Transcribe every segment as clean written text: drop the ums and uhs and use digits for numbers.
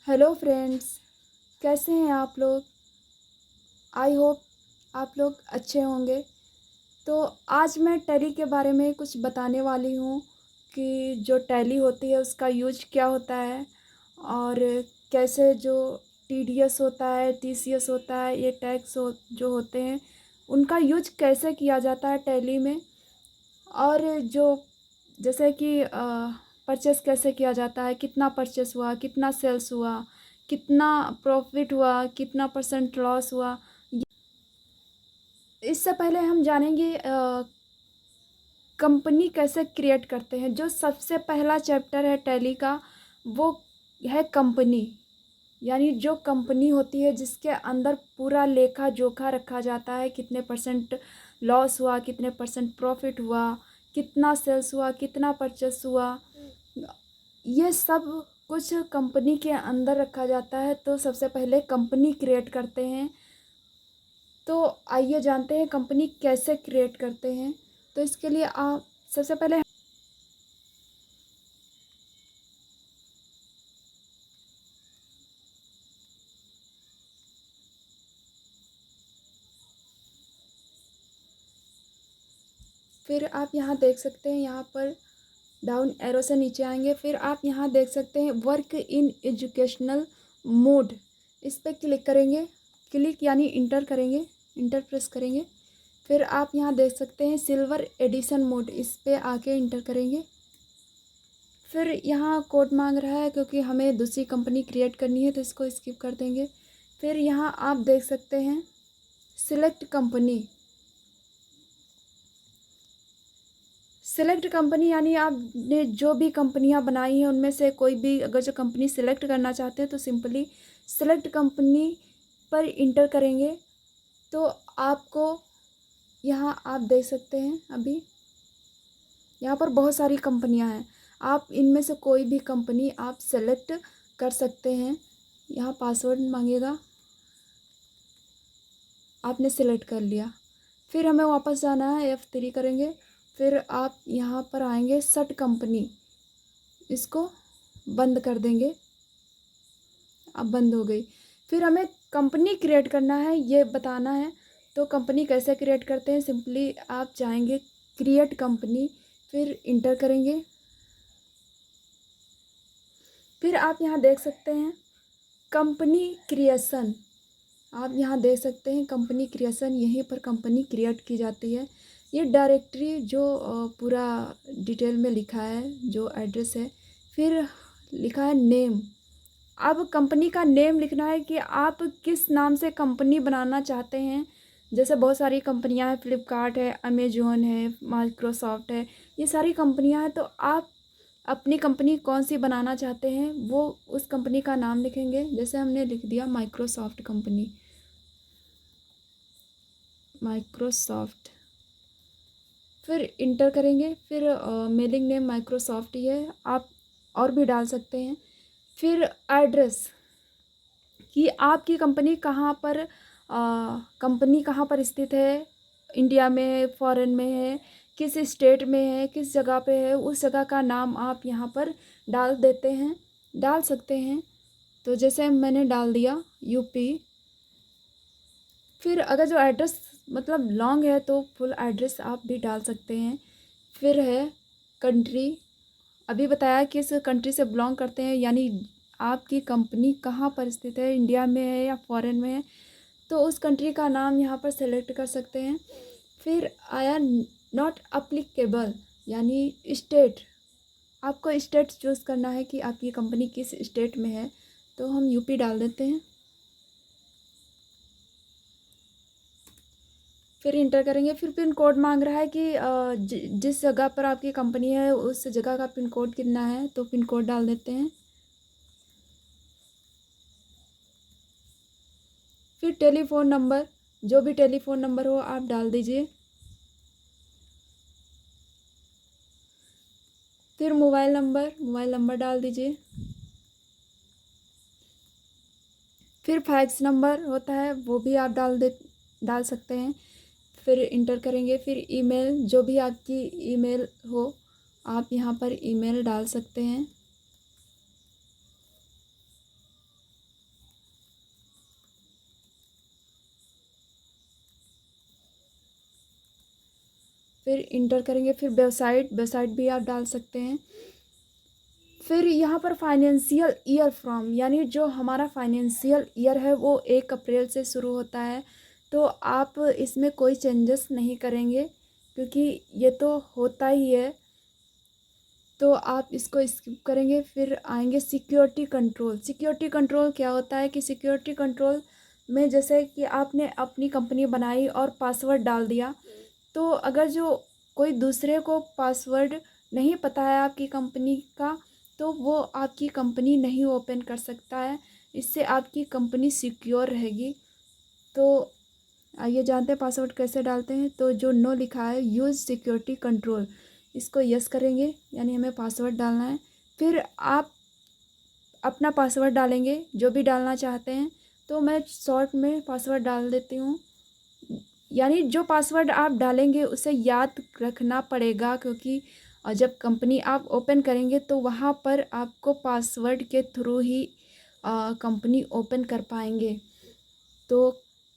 Hello friends, कैसे हैं आप लोग। आई होप आप लोग अच्छे होंगे। तो आज मैं टैली के बारे में कुछ बताने वाली हूँ कि जो टैली होती है उसका यूज क्या होता है और कैसे जो टीडीएस होता है, टीसीएस होता है, ये टैक्स जो होते हैं उनका यूज कैसे किया जाता है टैली में। और जो जैसे कि परचेस कैसे किया जाता है, कितना परचेस हुआ, कितना सेल्स हुआ, कितना प्रॉफिट हुआ, कितना परसेंट लॉस हुआ। इससे पहले हम जानेंगे कंपनी कैसे क्रिएट करते हैं। जो सबसे पहला चैप्टर है टैली का वो है कंपनी। यानी जो कंपनी होती है जिसके अंदर पूरा लेखा जोखा रखा जाता है, कितने परसेंट लॉस हुआ, कितने परसेंट प्रॉफिट हुआ, कितना सेल्स हुआ, कितना परचेस हुआ, ये सब कुछ कंपनी के अंदर रखा जाता है। तो सबसे पहले कंपनी क्रिएट करते हैं। तो आइए जानते हैं कंपनी कैसे क्रिएट करते हैं। तो इसके लिए आप सबसे पहले फिर आप यहाँ देख सकते हैं, यहाँ पर डाउन एरो से नीचे आएंगे, फिर आप यहाँ देख सकते हैं वर्क इन एजुकेशनल मोड। इस पर क्लिक करेंगे, क्लिक यानी इंटर करेंगे, इंटर प्रेस करेंगे। फिर आप यहाँ देख सकते हैं सिल्वर एडिशन मोड, इस पर आके इंटर करेंगे। फिर यहाँ कोड मांग रहा है क्योंकि हमें दूसरी कंपनी क्रिएट करनी है तो इसको स्किप कर देंगे। फिर यहाँ आप देख सकते हैं सिलेक्ट कंपनी। सिलेक्ट कंपनी यानी आपने जो भी कंपनियां बनाई हैं उनमें से कोई भी अगर जो कंपनी सिलेक्ट करना चाहते हैं तो सिंपली सिलेक्ट कंपनी पर इंटर करेंगे। तो आपको यहाँ आप देख सकते हैं अभी यहाँ पर बहुत सारी कंपनियां हैं। आप इनमें से कोई भी कंपनी आप सेलेक्ट कर सकते हैं। यहाँ पासवर्ड मांगेगा, आपने सेलेक्ट कर लिया। फिर हमें वापस जाना है, F3 करेंगे। फिर आप यहाँ पर आएंगे सट कंपनी, इसको बंद कर देंगे। अब बंद हो गई। फिर हमें कंपनी क्रिएट करना है, ये बताना है। तो कंपनी कैसे क्रिएट करते हैं, सिंपली आप जाएंगे क्रिएट कंपनी, फिर इंटर करेंगे। फिर आप यहाँ देख सकते हैं कंपनी क्रिएशन। आप यहाँ देख सकते हैं कंपनी क्रिएशन, यहीं पर कंपनी क्रिएट की जाती है। ये डायरेक्टरी जो पूरा डिटेल में लिखा है, जो एड्रेस है। फिर लिखा है नेम। अब कंपनी का नेम लिखना है कि आप किस नाम से कंपनी बनाना चाहते हैं। जैसे बहुत सारी कंपनियां हैं, फ्लिपकार्ट है, अमेजोन है, माइक्रोसॉफ्ट है, ये सारी कंपनियां हैं। तो आप अपनी कंपनी कौन सी बनाना चाहते हैं वो उस कंपनी का नाम लिखेंगे। जैसे हमने लिख दिया माइक्रोसॉफ्ट कंपनी, माइक्रोसॉफ्ट। फिर इंटर करेंगे। फिर मेलिंग नेम माइक्रोसॉफ्ट ही है, आप और भी डाल सकते हैं। फिर एड्रेस कि आपकी कंपनी कहाँ पर कंपनी कहाँ पर स्थित है, इंडिया में है, फॉरेन में है, किस स्टेट में है, किस जगह पे है, उस जगह का नाम आप यहाँ पर डाल देते हैं, डाल सकते हैं। तो जैसे मैंने डाल दिया यूपी। फिर अगर जो एड्रेस मतलब लॉन्ग है तो फुल एड्रेस आप भी डाल सकते हैं। फिर है कंट्री, अभी बताया किस कंट्री से बिलोंग करते हैं, यानी आपकी कंपनी कहाँ पर स्थित है, इंडिया में है या फॉरेन में है, तो उस कंट्री का नाम यहाँ पर सेलेक्ट कर सकते हैं। फिर आया नॉट अप्लीकेबल, यानी स्टेट, आपको स्टेट चूज़ करना है कि आपकी कंपनी किस स्टेट में है। तो हम यूपी डाल देते हैं, फिर इंटर करेंगे। फिर पिन कोड मांग रहा है कि जिस जगह पर आपकी कंपनी है उस जगह का पिन कोड कितना है, तो पिन कोड डाल देते हैं। फिर टेलीफ़ोन नंबर, जो भी टेलीफ़ोन नंबर हो आप डाल दीजिए। फिर मोबाइल नंबर डाल दीजिए। फिर फैक्स नंबर होता है वो भी आप डाल सकते हैं। फिर इंटर करेंगे। फिर ईमेल, जो भी आपकी ईमेल हो आप यहाँ पर ईमेल डाल सकते हैं। फिर इंटर करेंगे, फिर वेबसाइट भी आप डाल सकते हैं। फिर यहाँ पर फाइनेंशियल ईयर फ्रॉम, यानी जो हमारा फाइनेंशियल ईयर है वो 1 अप्रैल से शुरू होता है, तो आप इसमें कोई चेंजेस नहीं करेंगे क्योंकि ये तो होता ही है, तो आप इसको स्किप करेंगे। फिर आएंगे सिक्योरिटी कंट्रोल। सिक्योरिटी कंट्रोल क्या होता है कि सिक्योरिटी कंट्रोल में जैसे कि आपने अपनी कंपनी बनाई और पासवर्ड डाल दिया, तो अगर जो कोई दूसरे को पासवर्ड नहीं पता है आपकी कंपनी का, तो वो आपकी कंपनी नहीं ओपन कर सकता है। इससे आपकी कंपनी सिक्योर रहेगी। तो आइए जानते हैं पासवर्ड कैसे डालते हैं। तो जो नो लिखा है यूज़ सिक्योरिटी कंट्रोल, इसको यस करेंगे, यानी हमें पासवर्ड डालना है। फिर आप अपना पासवर्ड डालेंगे जो भी डालना चाहते हैं। तो मैं शॉर्ट में पासवर्ड डाल देती हूँ, यानी जो पासवर्ड आप डालेंगे उसे याद रखना पड़ेगा, क्योंकि जब कंपनी आप ओपन करेंगे तो वहाँ पर आपको पासवर्ड के थ्रू ही कंपनी ओपन कर पाएंगे। तो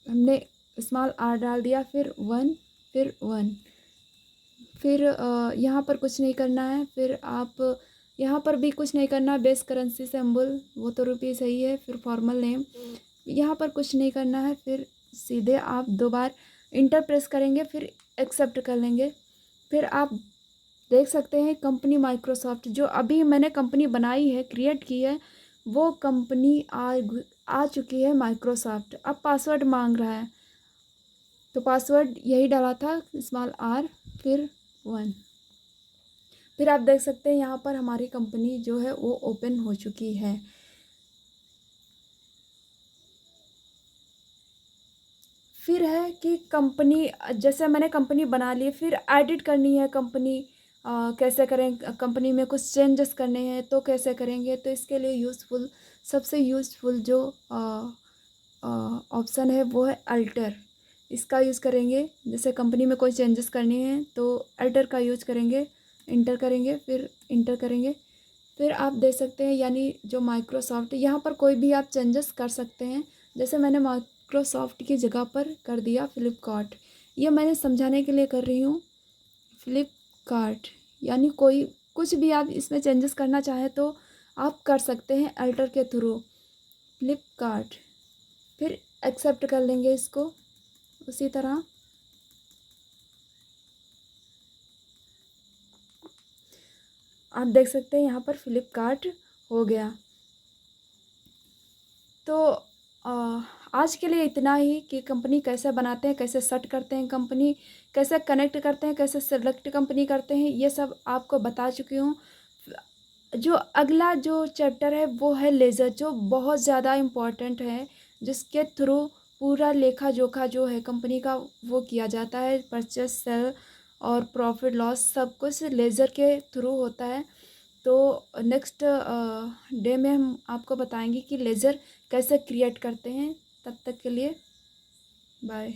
हमने स्मॉल आर डाल दिया, फिर 1, फिर 1। फिर यहाँ पर कुछ नहीं करना है। फिर आप यहाँ पर भी कुछ नहीं करना। बेस करेंसी सिंबल वो तो रुपीज़ सही है। फिर फॉर्मल नेम यहाँ पर कुछ नहीं करना है। फिर सीधे आप 2 बार इंटर प्रेस करेंगे, फिर एक्सेप्ट कर लेंगे। फिर आप देख सकते हैं कंपनी माइक्रोसॉफ्ट, जो अभी मैंने कंपनी बनाई है, क्रिएट की है, वो कंपनी आ चुकी है माइक्रोसॉफ्ट। अब पासवर्ड मांग रहा है, तो पासवर्ड यही डाला था स्मॉल आर, फिर 1। फिर आप देख सकते हैं यहाँ पर हमारी कंपनी जो है वो ओपन हो चुकी है। फिर है कि कंपनी, जैसे मैंने कंपनी बना ली, फिर एडिट करनी है कंपनी। कैसे करें, कंपनी में कुछ चेंजेस करने हैं तो कैसे करेंगे। तो इसके लिए सबसे यूज़फुल जो ऑप्शन है वो है अल्टर। इसका यूज़ करेंगे। जैसे कंपनी में कोई चेंजेस करने हैं तो अल्टर का यूज़ करेंगे, इंटर करेंगे, फिर इंटर करेंगे। फिर आप देख सकते हैं, यानी जो माइक्रोसॉफ्ट, यहाँ पर कोई भी आप चेंजेस कर सकते हैं। जैसे मैंने माइक्रोसॉफ्ट की जगह पर कर दिया फ्लिपकार्ट। ये मैंने समझाने के लिए कर रही हूँ। फ्लिपकार्ट, यानी कोई कुछ भी आप इसमें चेंजेस करना चाहें तो आप कर सकते हैं अल्टर के थ्रू। फ्लिपकार्ट, फिर एक्सेप्ट कर लेंगे इसको उसी तरह। आप देख सकते हैं यहाँ पर फ्लिपकार्ट हो गया। तो आज के लिए इतना ही कि कंपनी कैसे बनाते हैं, कैसे सेट करते हैं कंपनी, कैसे कनेक्ट करते हैं, कैसे सेलेक्ट कंपनी करते हैं, ये सब आपको बता चुकी हूँ। जो अगला जो चैप्टर है वो है लेज़र, जो बहुत ज़्यादा इम्पोर्टेंट है, जिसके थ्रू पूरा लेखा जोखा जो है कंपनी का वो किया जाता है। परचेस, सेल और प्रॉफिट लॉस सब कुछ लेज़र के थ्रू होता है। तो नेक्स्ट डे में हम आपको बताएंगे कि लेज़र कैसे क्रिएट करते हैं। तब तक के लिए बाय।